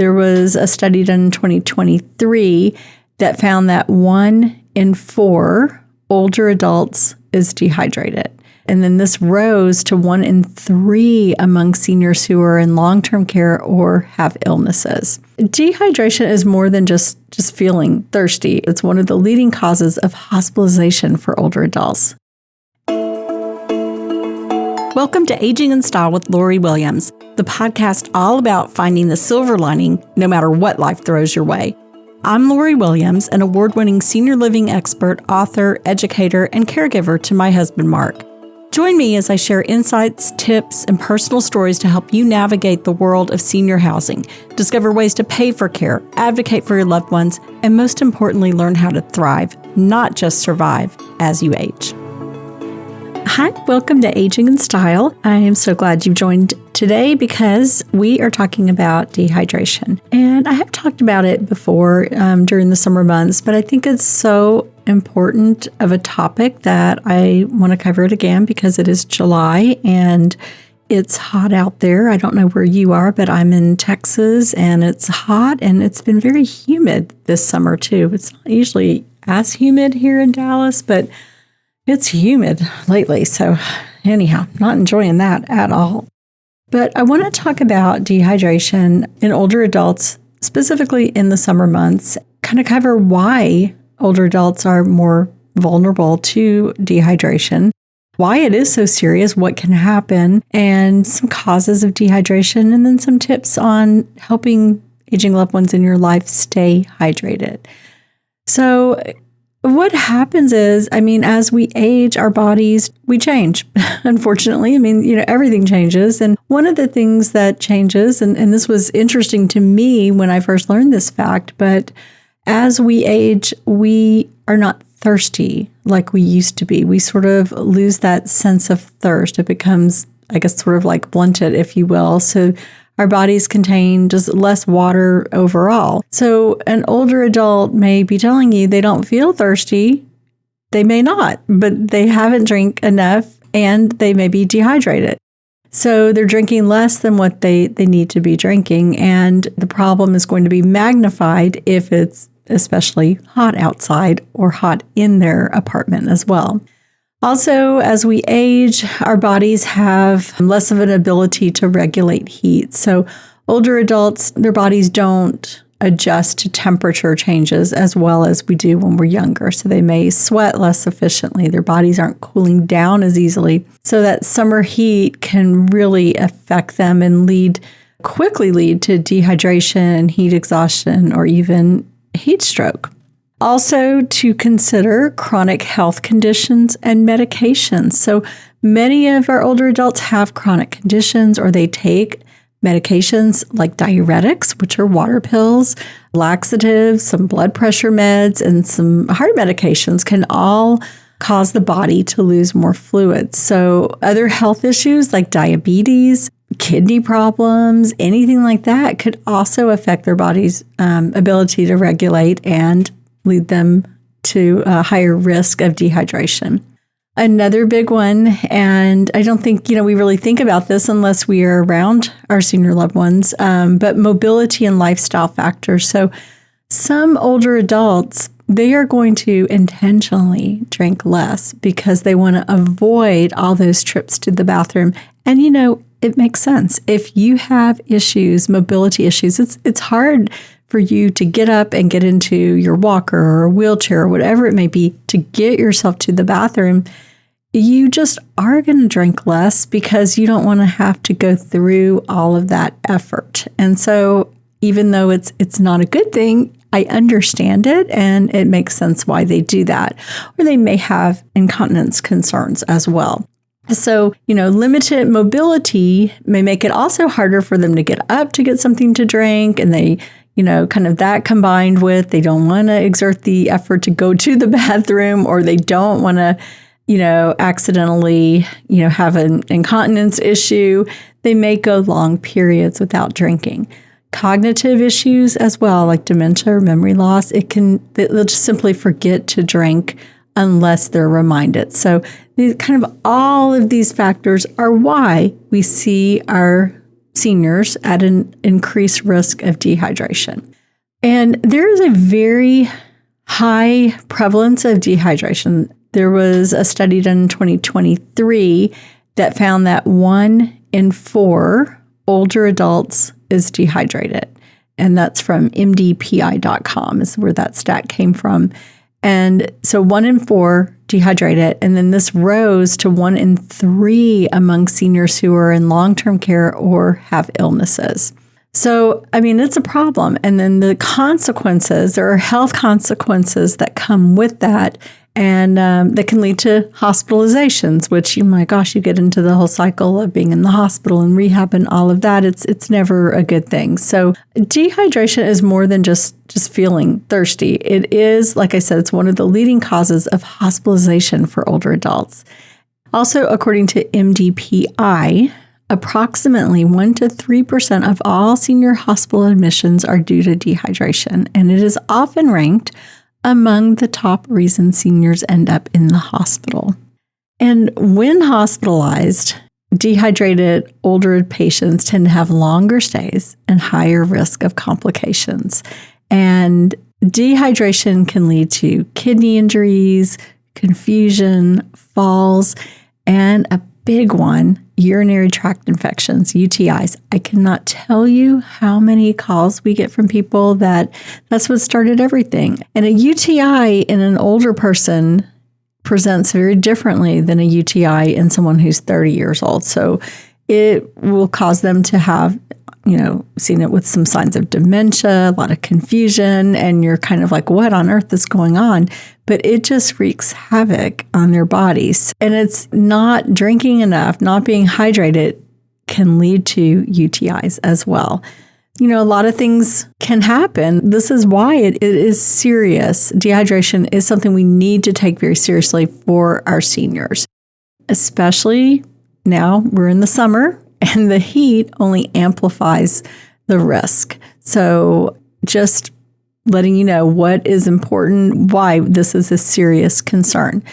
There was a study done in 2023 that found that 1 in 4 older adults is dehydrated. And then this rose to 1 in 3 among seniors who are in long-term care or have illnesses. Dehydration is more than just feeling thirsty. It's one of the leading causes of hospitalization for older adults. Welcome to Aging in Style with Lori Williams, the podcast all about finding the silver lining no matter what life throws your way. I'm Lori Williams, an award-winning senior living expert, author, educator, and caregiver to my husband, Mark. Join me as I share insights, tips, and personal stories to help you navigate the world of senior housing, discover ways to pay for care, advocate for your loved ones, and most importantly, learn how to thrive, not just survive, as you age. Hi, welcome to Aging in Style. I am so glad you've joined today because we are talking about dehydration. And I have talked about it before during the summer months, but I think it's so important of a topic that I want to cover it again because it is July and it's hot out there. I don't know where you are, but I'm in Texas and it's hot and it's been very humid this summer too. It's not usually as humid here in Dallas, but it's humid lately, so anyhow, not enjoying that at all. But I want to talk about dehydration in older adults, specifically in the summer months, kind of cover why older adults are more vulnerable to dehydration, why it is so serious, what can happen, and some causes of dehydration, and then some tips on helping aging loved ones in your life stay hydrated. So what happens is, as we age, our bodies, we change, unfortunately. Everything changes. And one of the things that changes, and this was interesting to me when I first learned this fact, but as we age, we are not thirsty like we used to be. We sort of lose that sense of thirst. It becomes, sort of like blunted, if you will. So our bodies contain just less water overall. So an older adult may be telling you they don't feel thirsty. They may not, but they haven't drank enough and they may be dehydrated. So they're drinking less than what they need to be drinking. And the problem is going to be magnified if it's especially hot outside or hot in their apartment as well. Also, as we age, our bodies have less of an ability to regulate heat. So older adults, their bodies don't adjust to temperature changes as well as we do when we're younger. So they may sweat less efficiently. Their bodies aren't cooling down as easily. So that summer heat can really affect them and quickly lead to dehydration, heat exhaustion, or even heat stroke. Also, to consider chronic health conditions and medications. So many of our older adults have chronic conditions or they take medications like diuretics, which are water pills, laxatives, some blood pressure meds, and some heart medications can all cause the body to lose more fluids. So other health issues like diabetes, kidney problems, anything like that could also affect their body's ability to regulate and lead them to a higher risk of dehydration. Another big one, and I don't think, we really think about this unless we are around our senior loved ones, but mobility and lifestyle factors. So some older adults, they are going to intentionally drink less because they want to avoid all those trips to the bathroom. And, it makes sense. If you have issues, mobility issues, it's hard for you to get up and get into your walker or a wheelchair or whatever it may be to get yourself to the bathroom. You just are going to drink less because you don't want to have to go through all of that effort. And so even though it's not a good thing, I understand it and it makes sense why they do that. Or they may have incontinence concerns as well. So, limited mobility may make it also harder for them to get up to get something to drink. And they, kind of that combined with they don't want to exert the effort to go to the bathroom or they don't want to, accidentally, have an incontinence issue. They may go long periods without drinking. Cognitive issues as well, like dementia or memory loss, they'll just simply forget to drink unless they're reminded. So kind of all of these factors are why we see our seniors at an increased risk of dehydration. And there is a very high prevalence of dehydration. There was a study done in 2023 that found that 1 in 4 older adults is dehydrated. And that's from mdpi.com is where that stat came from. And so 1 in 4 dehydrated. And then this rose to 1 in 3 among seniors who are in long-term care or have illnesses. So, I mean, it's a problem. And then the consequences, there are health consequences that come with that. And that can lead to hospitalizations, which, oh my gosh, you get into the whole cycle of being in the hospital and rehab and all of that. It's never a good thing. So dehydration is more than just feeling thirsty. It is, like I said, it's one of the leading causes of hospitalization for older adults. Also, according to MDPI, approximately 1 to 3% of all senior hospital admissions are due to dehydration, and it is often ranked among the top reasons seniors end up in the hospital. And when hospitalized, dehydrated older patients tend to have longer stays and higher risk of complications. And dehydration can lead to kidney injuries, confusion, falls, and a big one, urinary tract infections, UTIs. I cannot tell you how many calls we get from people that's what started everything. And a UTI in an older person presents very differently than a UTI in someone who's 30 years old. So it will cause them to have, seen it with some signs of dementia, a lot of confusion, and you're kind of like, what on earth is going on? But it just wreaks havoc on their bodies. And it's not drinking enough, not being hydrated can lead to UTIs as well. A lot of things can happen. This is why it is serious. Dehydration is something we need to take very seriously for our seniors, especially now we're in the summer and the heat only amplifies the risk. So just letting you know what is important, why this is a serious concern.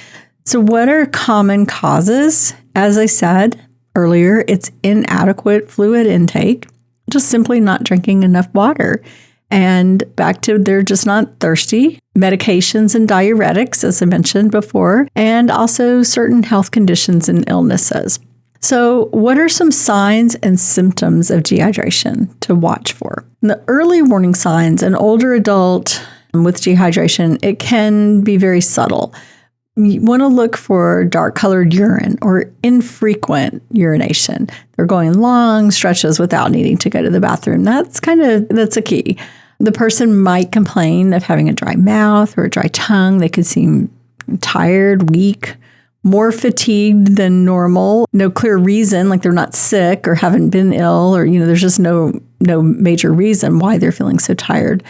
So what are common causes? As I said earlier, it's inadequate fluid intake, just simply not drinking enough water. And back to they're just not thirsty. Medications and diuretics, as I mentioned before, and also certain health conditions and illnesses. So what are some signs and symptoms of dehydration to watch for? The early warning signs, an older adult with dehydration, it can be very subtle. You want to look for dark-colored urine or infrequent urination. They're going long stretches without needing to go to the bathroom. That's a key. The person might complain of having a dry mouth or a dry tongue. They could seem tired, weak, more fatigued than normal, no clear reason, like they're not sick or haven't been ill, or, there's just no major reason why they're feeling so tired.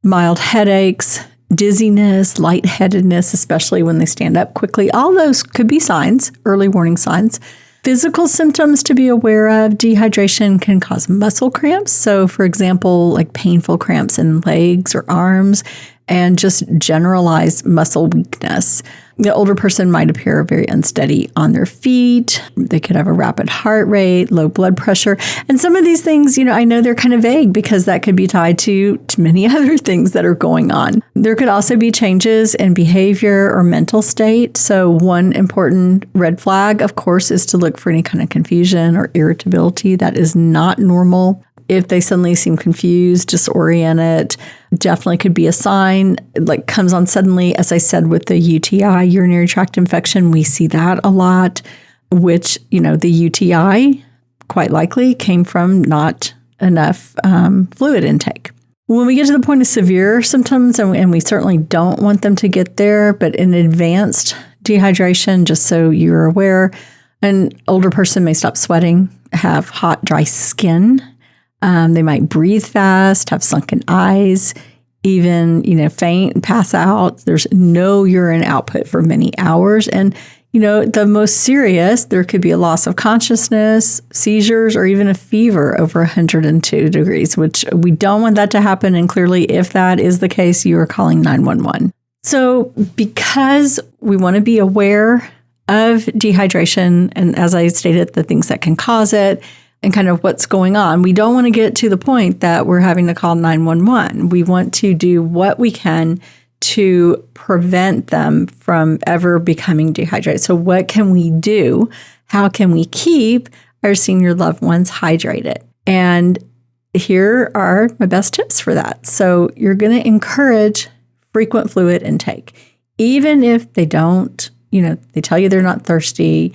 Mild headaches, dizziness, lightheadedness, especially when they stand up quickly. All those could be signs, early warning signs. Physical symptoms to be aware of. Dehydration can cause muscle cramps. So, for example, like painful cramps in legs or arms, and just generalized muscle weakness. The older person might appear very unsteady on their feet. They could have a rapid heart rate, low blood pressure. And some of these things, I know they're kind of vague because that could be tied to many other things that are going on. There could also be changes in behavior or mental state. So one important red flag, of course, is to look for any kind of confusion or irritability. That is not normal. If they suddenly seem confused, disoriented, definitely could be a sign, like comes on suddenly. As I said, with the UTI, urinary tract infection, we see that a lot, which, the UTI quite likely came from not enough fluid intake. When we get to the point of severe symptoms, and we certainly don't want them to get there, but in advanced dehydration, just so you're aware, an older person may stop sweating, have hot, dry skin. They might breathe fast, have sunken eyes, even, faint and pass out. There's no urine output for many hours. And, the most serious, there could be a loss of consciousness, seizures, or even a fever over 102 degrees, which we don't want that to happen. And clearly, if that is the case, you are calling 911. So because we want to be aware of dehydration, and as I stated, the things that can cause it, and kind of what's going on. We don't want to get to the point that we're having to call 911. We want to do what we can to prevent them from ever becoming dehydrated. So what can we do? How can we keep our senior loved ones hydrated? And here are my best tips for that. So you're going to encourage frequent fluid intake. Even if they don't, they tell you they're not thirsty.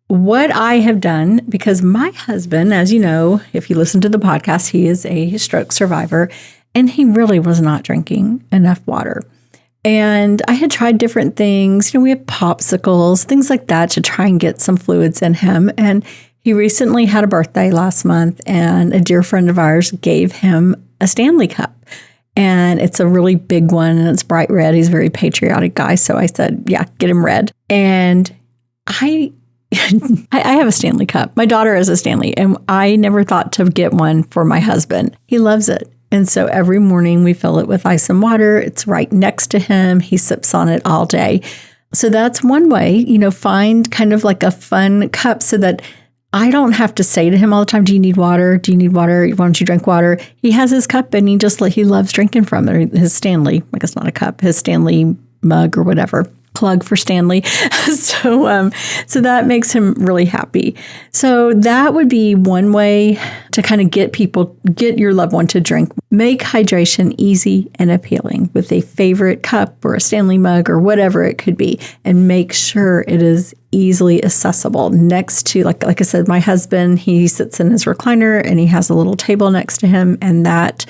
What I have done, because my husband, as you know, if you listen to the podcast, he is a stroke survivor, and he really was not drinking enough water. And I had tried different things. We have popsicles, things like that to try and get some fluids in him. And he recently had a birthday last month, and a dear friend of ours gave him a Stanley cup. And it's a really big one, and it's bright red. He's a very patriotic guy. So I said, yeah, get him red. And I have a Stanley cup. My daughter has a Stanley, and I never thought to get one for my husband. He loves it. And so every morning we fill it with ice and water. It's right next to him. He sips on it all day. So that's one way, find kind of like a fun cup so that I don't have to say to him all the time, do you need water? Do you need water? Why don't you drink water? He has his cup and he loves drinking from it. His Stanley, I guess not a cup, his Stanley mug or whatever. Plug for Stanley. So that makes him really happy. So that would be one way to kind of get your loved one to drink. Make hydration easy and appealing with a favorite cup or a Stanley mug or whatever it could be, and make sure it is easily accessible next to, like I said, my husband, he sits in his recliner and he has a little table next to him, and that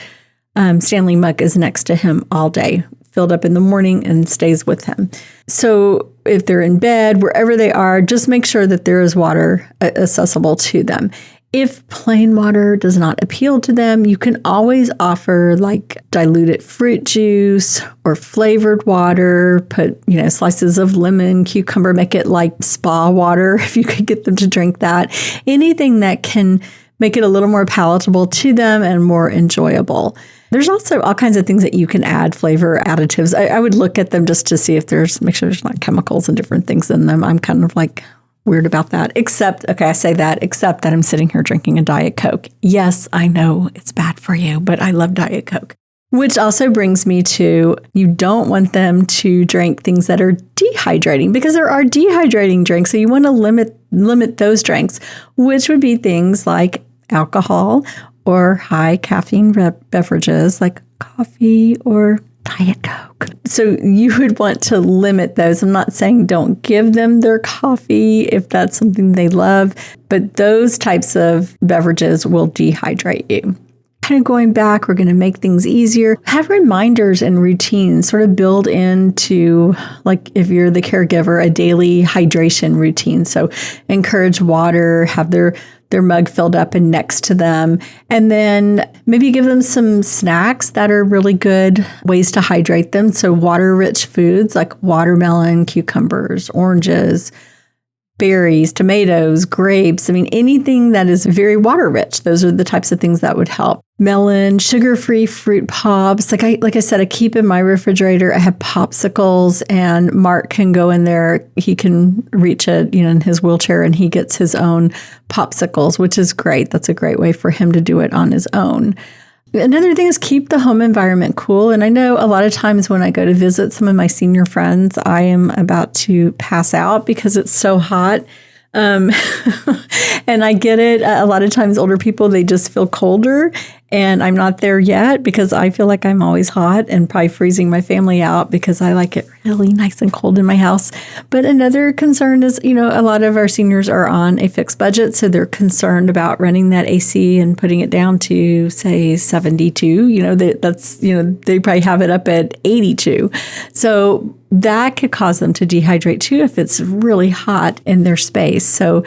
Stanley mug is next to him all day, filled up in the morning and stays with him. So if they're in bed, wherever they are, just make sure that there is water accessible to them. If plain water does not appeal to them, you can always offer like diluted fruit juice or flavored water, put, slices of lemon, cucumber, make it like spa water if you could get them to drink that. Anything that can make it a little more palatable to them and more enjoyable. There's also all kinds of things that you can add, flavor additives. I would look at them just to see if make sure there's not chemicals and different things in them. I'm kind of like weird about that, except that I'm sitting here drinking a Diet Coke. Yes, I know it's bad for you, but I love Diet Coke. Which also brings me to, you don't want them to drink things that are dehydrating, because there are dehydrating drinks. So you want to limit those drinks, which would be things like alcohol or high caffeine beverages like coffee or Diet Coke. So you would want to limit those. I'm not saying don't give them their coffee if that's something they love, but those types of beverages will dehydrate you. Kind of going back, we're going to make things easier. Have reminders and routines sort of build into, like if you're the caregiver, a daily hydration routine. So encourage water, have their mug filled up and next to them. And then maybe give them some snacks that are really good ways to hydrate them. So water-rich foods like watermelon, cucumbers, oranges, berries, tomatoes, grapes. I mean, anything that is very water-rich. Those are the types of things that would help. Melon, sugar-free fruit pops. Like I said, I keep in my refrigerator. I have popsicles, and Mark can go in there. He can reach it, in his wheelchair, and he gets his own popsicles, which is great. That's a great way for him to do it on his own. Another thing is keep the home environment cool. And I know a lot of times when I go to visit some of my senior friends, I am about to pass out because it's so hot. And I get it. A lot of times older people, they just feel colder, and I'm not there yet because I feel like I'm always hot and probably freezing my family out because I like it really nice and cold in my house. But another concern is, a lot of our seniors are on a fixed budget, so they're concerned about running that AC and putting it down to, say, 72. They probably have it up at 82. So that could cause them to dehydrate too if it's really hot in their space. So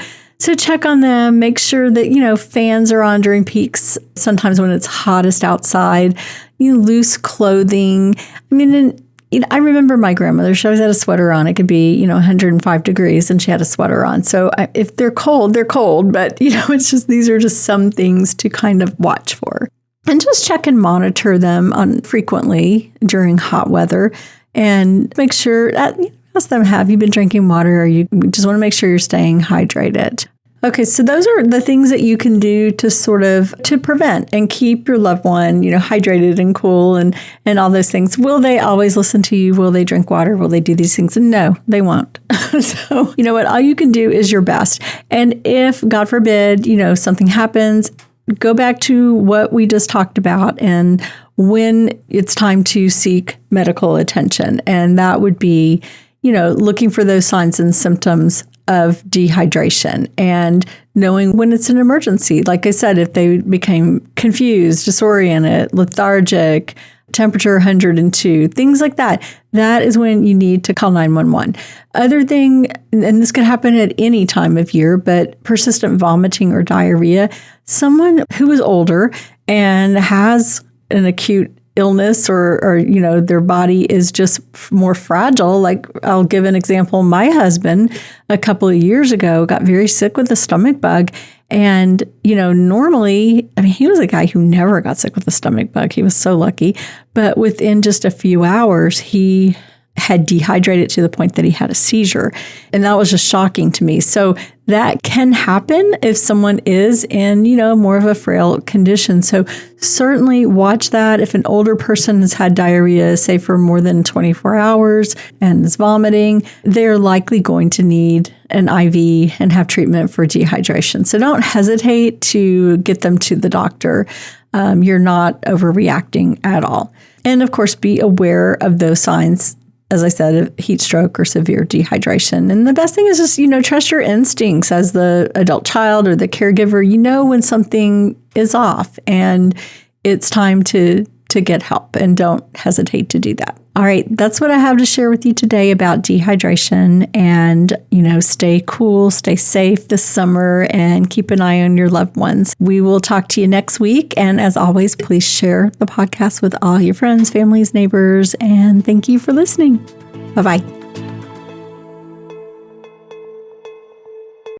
check on them, make sure that, fans are on during peaks. Sometimes when it's hottest outside, loose clothing. I mean, I remember my grandmother, she always had a sweater on. It could be, 105 degrees and she had a sweater on. So if they're cold, they're cold. But, it's just, these are just some things to kind of watch for. And just check and monitor them frequently during hot weather. And make sure that, ask them, have you been drinking water? Or you just want to make sure you're staying hydrated. Okay, so those are the things that you can do to prevent and keep your loved one, hydrated and cool and all those things. Will they always listen to you? Will they drink water? Will they do these things? No, they won't. So, you know what? All you can do is your best. And if, God forbid, something happens, go back to what we just talked about and when it's time to seek medical attention. And that would be, looking for those signs and symptoms of dehydration and knowing when it's an emergency. Like I said, if they became confused, disoriented, lethargic, temperature 102, things like that, that is when you need to call 911. Other thing, and this could happen at any time of year, but persistent vomiting or diarrhea, someone who is older and has an acute illness or their body is just more fragile. Like I'll give an example. My husband a couple of years ago got very sick with a stomach bug. And, normally, he was a guy who never got sick with a stomach bug. He was so lucky. But within just a few hours, he had dehydrated to the point that he had a seizure. And that was just shocking to me. So that can happen if someone is in, more of a frail condition. So certainly watch that. If an older person has had diarrhea, say for more than 24 hours and is vomiting, they're likely going to need an IV and have treatment for dehydration. So don't hesitate to get them to the doctor. You're not overreacting at all. And of course, be aware of those signs, as I said, of heat stroke or severe dehydration. And the best thing is just, trust your instincts as the adult child or the caregiver. You know when something is off and it's time to get help, and don't hesitate to do that. All right, that's what I have to share with you today about dehydration. And, stay cool, stay safe this summer, and keep an eye on your loved ones. We will talk to you next week. And as always, please share the podcast with all your friends, families, neighbors, and thank you for listening. Bye-bye.